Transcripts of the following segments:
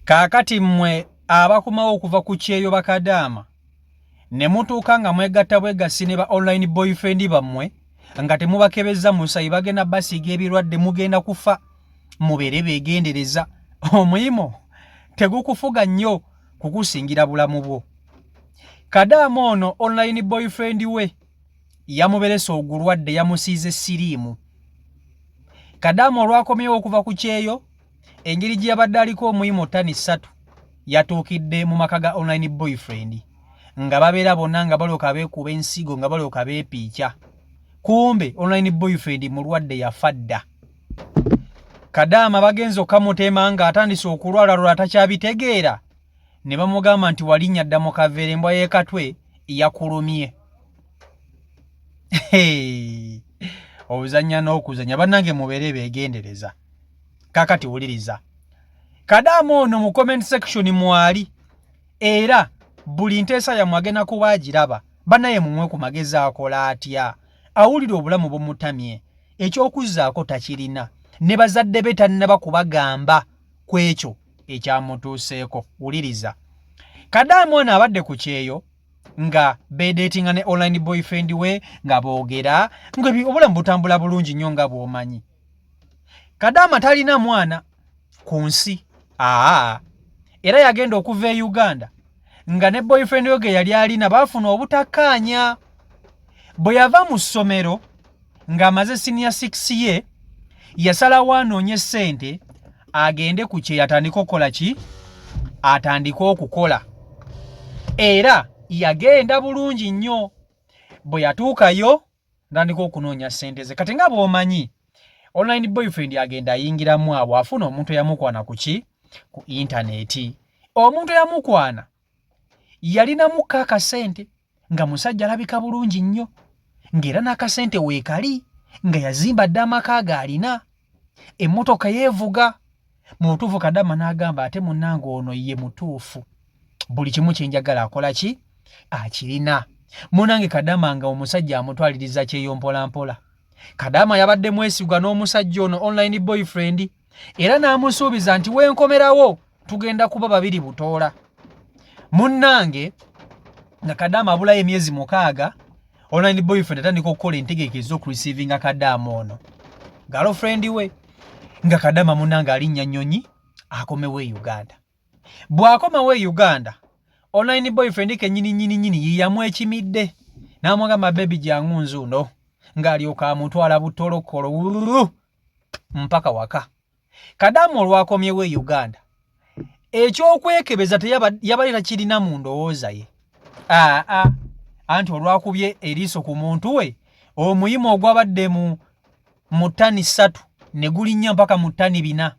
Kaakati mmwe abakomawo okuva ku kyeyo bakadaama ne mutuuka nga mwegatta bwegasi ne ba online boyfriend bammwe nga temubakebeza musayi bagenda basiiga ebirwadde mugenda kufa mubeere beegendereza omuyimo tegukufuga nnyo kukusingira bulamu bwo. Kadaama ono online boyfriend we yamuberesa ogulwadde yamusiize siriimu. Kadaama olwakomyewo okuva ku kyeyo engeri gye yabadde aliko omuyimo ttani 3 yatuukidde mu maka ga online boyfriend nga babeera bonna nga balyoka beekuba ensigo nga balyoka beepiica. Kumbe online boyfriend mulwadde yafa dda. Kadaama bagenze okamutema nga atandise okulwala atakyabitegeera ne bamugamba nti walinnya dda mu kaveera embwa y'ekatwe yakulumye. Obuzannya n'okuzannya bannange mubeere beegendereza. Kakati wuliriza. Kadaama ono mu comment section mwali era buli nteesa yammwe agenda kuba agiraba bannaye mumwe ku magezi akola atya awulira obulamu bumutamye ekyokuzzaako takirina ne bazadde be tannaba kubagamba ku ekyo ekyamutuuseeko. Wuliriza. Kadaama ono abadde ku kyeyo nga beedeetinga ne online boyfriend we nga boogera nga obulamu butambula bulungi nnyo nga bw'omanyi. Kadaama talina mwana ku nsi. Era yagenda okuva e Uganda nga ne boyfriend we ge yali alina baafuna obutakkaanya. Bwe yava mu ssomero ng'amaze senior 6 ye yasalawo anoonye ssente agende ku kye yatandika okukola ki? Atandika okukola. Era yagenda bulungi nnyo. Bwe yatuukayo ntandika okunoonya ssente ze. Kati nga bw'omanyi online boyfriend agenda ayingiramu abo afuna omuntu eyamukwana ku ki? Ku intaneti. Omuntu eyamukwana yalinamu akasente nga musajja alabika bulungi nnyo ng'era n'akasente weekali nga yazimba dda amaka g'alina emmotoka yeevuga. Mu butuufu Kadaama n'agamba ate munnange ono ye mutuufu, buli kimu kye njagala akola ki? Akirina. Munnange Kadaama nga omusajja amutwaliriza kyeyo mpola mpola. Kadaama yabadde mwesigwa n'omusajja ono online boyfriend era n'amusuubiza nti wenkomerawo tugenda kuba babiri butoola. Munnange nga Kadaama abulayo emyezi 6 online boyfriend atandika okukola entegekezo okureceiving Kadaama ono girlfriend we nga Kadaama munnange alinnya Nnyonyi akomewo e Uganda. Bw'akomawo e Uganda online boyfriend ke nyini yiyamu ekimidde n'amugamba baby jangu nzuno ng'alyoka amutwala butolokolo mpaka waka. Kadaama olwakomyewo e Uganda ekyokwekebeza yabalira kirina mu ndowooza ye. Anti olwakubye eriiso ku muntu we omuyimo ogwabadde mu ttani 3 ne gulinnya mpaka mu ttani 4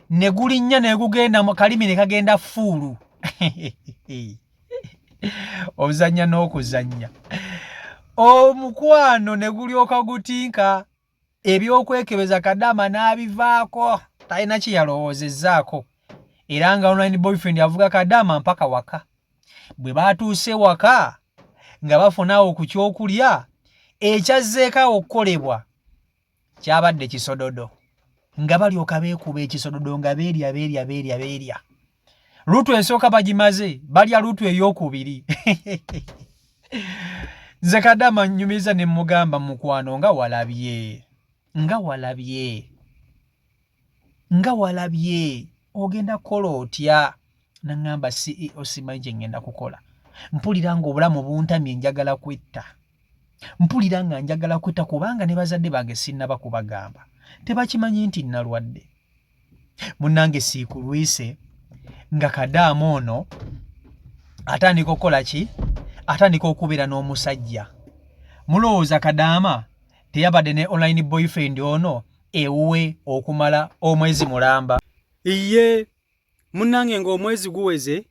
ne gulinnya ne gugenda mu kalimi ne kagenda fuulu. Obuzannya n'okuzannya omukwano ne gulyoka gutinka. Ebyokwekebeza Kadaama n'abivaako talina kye yalowoozezzaako era nga online boyfriend avuga Kadaama mpaka waka. Bwe baatuuse waka nga bafunawo ku kyokulya ekyazzeeko okukolebwa kyabadde kisododo nga balyoka beekuba ekisododo nga beerya. Lutu esooka bagimaze balya lutu ey'okubiri. Nze Kadaama nnyumiza ne mmugamba mukwano nga walabye ogenda kukola otya? N'aŋŋamba CEO simanyi kye ngenda kukola. Mpulira ng'obulamu buntamye njagala kwetta. Mpulira nga njagala kwetta kubanga ne bazadde bange sinnaba kubagamba. Tebakimanyi nti nalwadde. Munnange siikulwise nga Kadaama ono atandika okukola ki? Atandika okubeera n'omusajja. Mulowooza Kadaama teyabadde ne online boyfriend ono ewuwe okumala omwezi mulamba? Iye munnange ng'omwezi guweze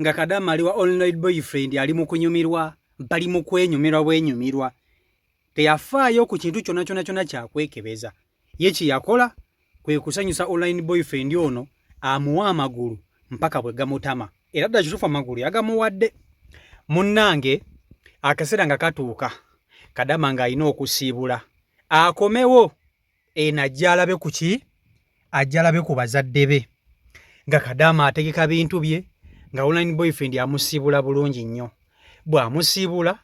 nga Kadaama ali wa online boyfriend ali mu kunyumirwa, bali mu kwenyumirwa bwenyumirwa. Teyafaayo ku kintu kyonna kyakwekebeza. Ye kye yakola kwe kusanyusa online boyfriend ono amuwa amagulu mpaka bwe gamutama. Era dda kituufu amagulu yagamuwadde. Munnange akaseera nga katuuka Kadaama ng'alina okusiibula akomewo najja alabe ku ki? Ajja alabe ku bazadde be. nga Kadaama ategeka bintu bye nga online boyfriend amusiibula bulungi nnyo. Bw'amusiibula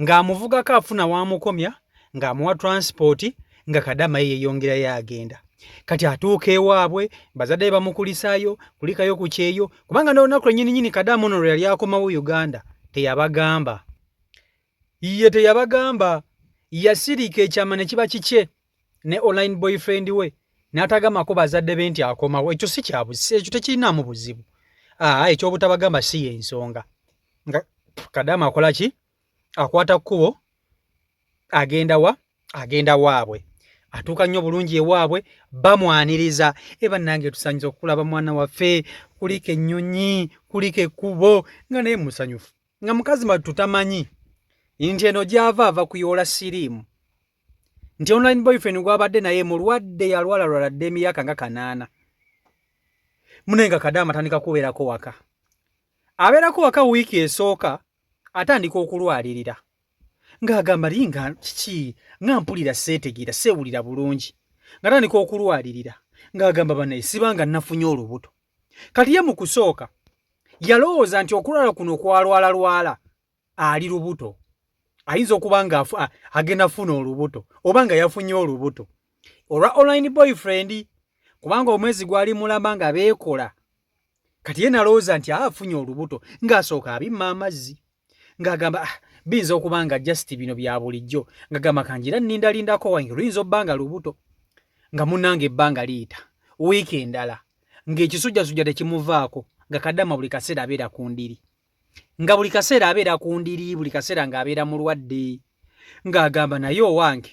ng'amuvugako afuna w'amukomya ng'amuwa transport nga Kadaama ye yeeyongerayo agenda. Kati atuuka ewaabwe bazadde bamukulisaayo kulikayo ku kyeyo kubanga n'olunaku lwennyini Kadaama ono lwe yali akomawo Uganda teyabagamba. Ye teyabagamba, yasirika ekyama ne kiba kikye ne online boyfriend we n'atagamako bazadde be nti akomawo. Ekyo si kyabuzi, ekyo tekirinaamu buzibu. Ekyobutabagamba si y'ensonga. Kadaama akola ki? Akwata kkubo agenda wa? Agenda waabwe. Atuuka nnyo bulungi ewaabwe bamwaniriza. Bannange tusanyiza okulaba mwana waffe, kuliko ennyonyi, kuliko ekkubo, nga naye musanyufu. Nga mukazi tutamanyi nti eno gy'ava ava kuyoola siriimu. Nti online boyfriend gw'abadde naye mulwadde yalwaladde emyaka nga 8. Munenga Kadaama atandika kubeerako waka. Abeerako waka wiiki esooka atandika okulwalirira. Ng'agamba linga kiki nga mpulira seetegeera seewulira bulungi. Ng'atandika okulwalirira. Ng'agamba bannaye sibanga nafunye olubuto. Kati ye mu kusooka yalowooza nti okulwala kuno kwalwala ali lubuto. Ayinza okuba nga agenda funa olubuto oba nga yafunye olubuto olwa online boyfriend kubanga omwezi gwali mulamba nga beekola. Kati ye nalowooza nti afunye olubuto ng'asooka abimma amazzi. Ng'agamba biyinza okuba nga just bino bya bulijjo. Ng'agamba kanjira nnindalindako wange luyinza obbanga lubuto. Nga munnange ebbanga liyita wiiki endala ng'ekisujjasujja tekimuvaako nga Kadaama buli kaseera abeera ku ndiri. Nga buli kaseera abeera ku ndiri, buli kaseera ng'abeera mulwadde. Ng'agamba naye owange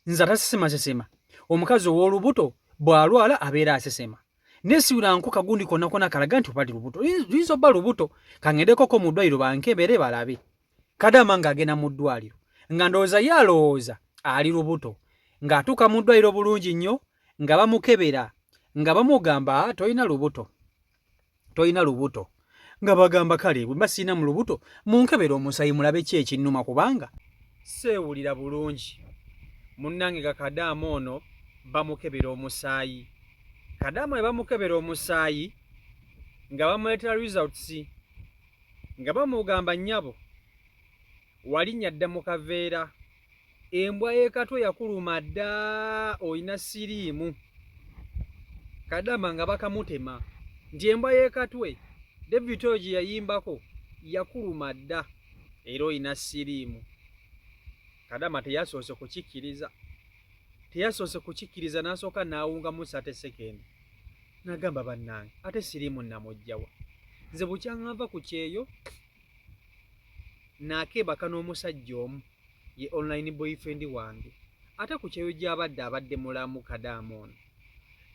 nza tasesema omukazi ow'olubuto bw'alwala abeera asesema. Nesiwula nko kagundi konna kalaga nti obali lubuto. Luyinza obba lubuto kangendekoko mu ddwaliro bankebere balabe. Kadaama ng'agenda mu ddwaliro nga ndowooza ye alowooza ali lubuto. Ng'atuuka mu ddwaliro bulungi nnyo nga bamukebera nga bamugamba tolina lubuto. Nga bagamba kale bwe mbasiina mu lubuto munkebera omusayi mulabe ki ekinnuma kubanga seewulira bulungi. Munnange ga Kadaama ono bamukebera omusaayi. Kadaama bwe bamukebera omusaayi nga bamuleetera results nga bamugamba nnyabo walinnya dda mu kaveera, embwa y'ekatwe yakuluma dda oyina siriimu. Kadaama nga bakamutema nti embwa y'ekatwe David Oji yayimbako yakuluma dda era oyina siriimu. Kadaama teyasoose kukikkiriza n'asooka n'awungamu 30 sekendi. N'agamba bannange ate siriimu namugjawa. Nze bukyaŋŋava ku kyeyo n'akeebaka n'omusajja omu ye online boyfriend wange ate ku kyeyo abadde mulamu Kadaama ono.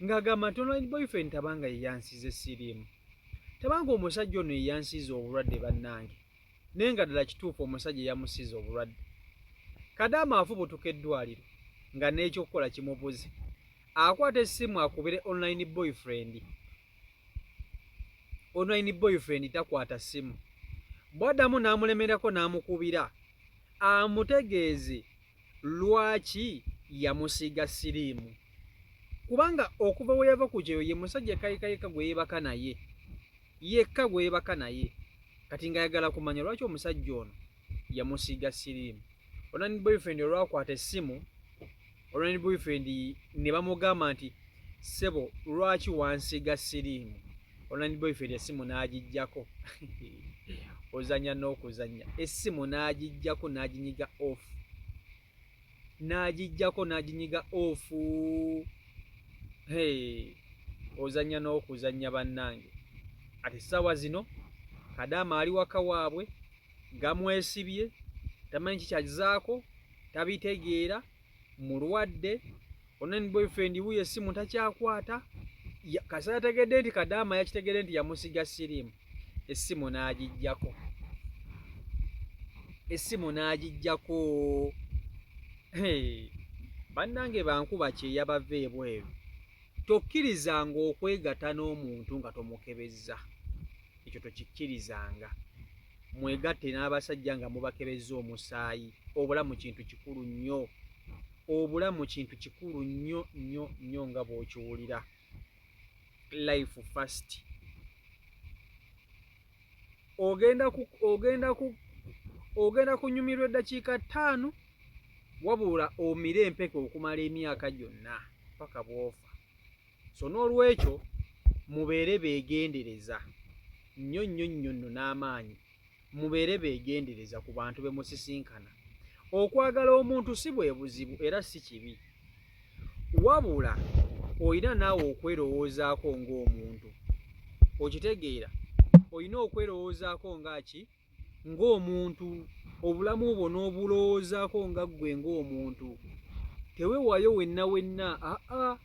Ng'agamba nti online boyfriend tabanga ye yansize siriimu. Tabanga omusajja ono ye yansize obulwadde bannange. Naye nga ddala kituufu omusajja yamusize obulwadde. Kadaama afubutuka eddwaliro nga n'ekyokukola kimubuze. Akwata essimu akubire online boyfriend. Online boyfriend takwata ssimu. Bw'addamu n'amulemerako n'amukubira amutegeeze lwaki yamusiga siriimu. Kubanga okuva we yava ku kyeyo ye musajja kayikayika gwe yeebaka naye. Yekka gwe yeebaka naye. Kati ng'ayagala kumanya lwaki omusajja ono yamusiga siriimu. Online boyfriend olwakwata essimu, online boyfriend ne bamugamba nti sebo lwaki wansiga siriimu. Online boyfriend essimu n'agijjako. Ozanya n'okuzanya. Essimu n'agijjako n'aginyiga off. N'aginyiga off. Ozanya n'okuzanya bannange. Ati ssaawa zino Kadaama ali waka waabwe gamwesibye tamanyi kikyazaako tabitegeera mulwadde. Online boyfriend wuyo essimu takyakwata. Kasa yategedde nti Kadaama yakitegedde nti yamusiga siriimu. Essimu n'agijjako. Bannange bankuba kyeyabava ebweru. Tokkirizanga okwegatta n'omuntu nga tomukebezza. Ekyo tokikkirizanga. Mwegatte n'abasajja nga mubakebezza omusaayi. Obulamu kintu kikulu nnyo. Obulamu kintu kikulu nnyo nga bw'okiwulira. life first. Ogenda kunyumirwa eddakiika 5 wabula omire empeke okumala emyaka gyonna paka bwofa. So n'olwekyo mubeere beegendereza nnyo n'amaanyi, mubeere beegendereza ku bantu be musisinkana. Okwagala omuntu si bwe buzibu era si kibi, wabula olina naawe okwerowoozaako ng'omuntu. Okitegeera, olina okwerowoozaako ng'omuntu, obulamu bwo n'obulowoozaako nga ggwe ng'omuntu. Teweewaayo wenna.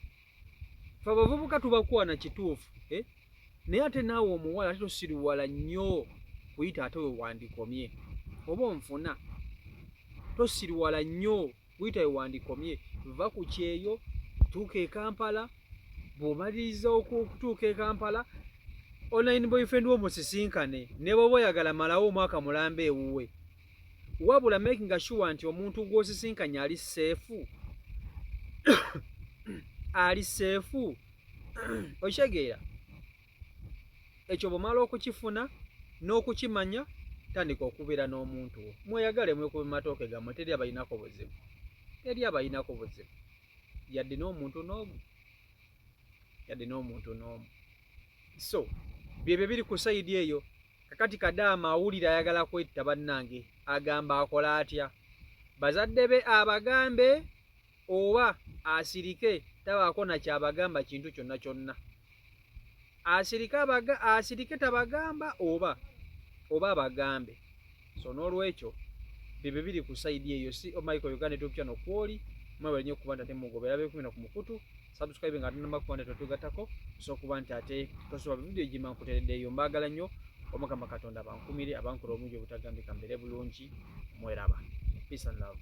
Fe abavubuka tubakwana kituufu, naye ate naawe omuwala ate tosiriwala nnyo kuyita ate we wandikomye oba onfuna. Tosiriwala nnyo kuyita we wandikomye. Va ku kyeyo tuuka e Kampala. Bw'omaliriza okutuuka e Kampala, online boyfriend wo musisinkane, ne bw'oba oyagala malawo omwaka mulamba ewuwe, wabula making sure nti omuntu gw'osisinkanye ali seefu. Ali seefu. Okitegeera, ekyo bw'omala okukifuna n'okukimanya, tandika okubeera n'omuntu wo. Mweyagale, mwekube matooke gammwe. Teri abayinako buzibu, yadde n'omuntu n'omu. So byebyo biri ku sayidi eyo. Kakati Kadaama awulira ayagala kwetta bannange, agamba akola atya? Bazadde be abagambe oba asirike tabaako na kyabagamba kintu kyonna. Asirike tabagamba oba abagambe. So n'olwekyo byebyo biri ku sayidi eyo. Si Michael Uganda YouTube channel kwoli mwebale nnyo okuba nti ate mugobera beekumina ku mukutu. Subscribe nga tuna makuba totugatako so kuba nti ate tosoba video gima nkutereddeyo. Mbaagala nnyo. Omukama Katonda abankumire, abankula obulungi obutagambika, mbere bulungi. Mweraba. Peace and love.